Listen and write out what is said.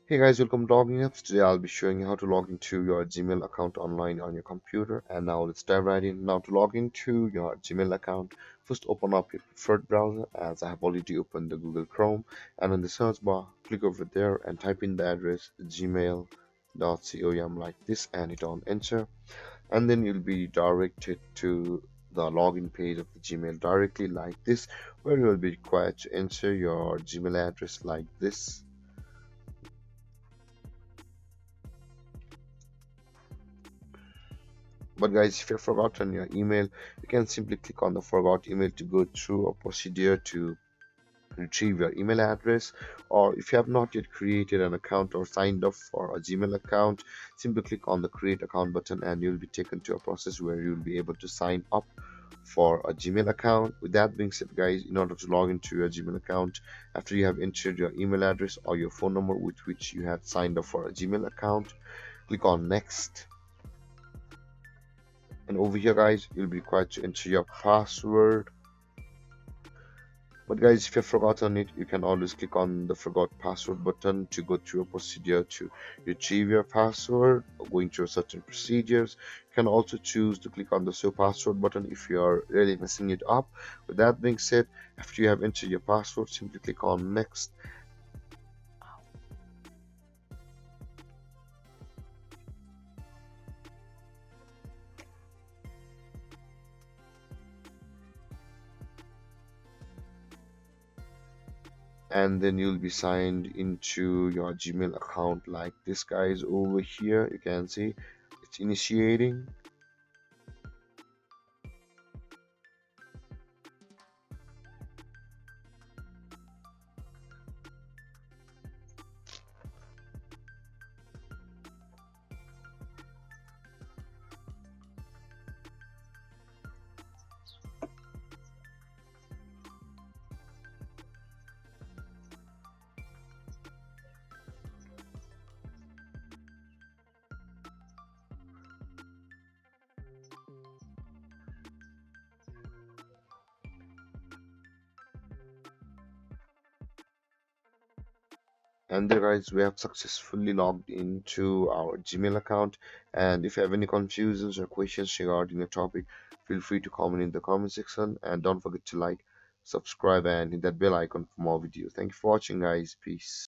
Hey guys, welcome to Logging Apps. Today I'll be showing you how to log into your Gmail account online on your computer. And now let's dive right in. Now to log into your Gmail account, first open up your preferred browser as I have already opened the Google Chrome. And in the search bar, click over there and type in the address gmail.com like this and hit on enter. And then you'll be directed to the login page of the Gmail directly like this, where you will be required to enter your Gmail address like this. But guys, if you've forgotten your email, you can simply click on the forgot email to go through a procedure to retrieve your email address. Or if you have not yet created an account or signed up for a Gmail account, simply click on the create account button and you'll be taken to a process where you'll be able to sign up for a Gmail account. With that being said, guys, in order to log into your Gmail account, after you have entered your email address or your phone number with which you had signed up for a Gmail account, click on next. And over here, guys, you'll be required to enter your password. But guys, if you've forgotten it, you can always click on the forgot password button to go through a procedure to retrieve your password, going through certain procedures. You can also choose to click on the show password button if you are really messing it up. With that being said, after you have entered your password, simply click on next. And then you'll be signed into your Gmail account like this, guys. Over here you can see it's initiating. And there, guys, we have successfully logged into our Gmail account. And if you have any confusions or questions regarding the topic, feel free to comment in the comment section. And don't forget to like, subscribe, and hit that bell icon for more videos. Thank you for watching, guys. Peace.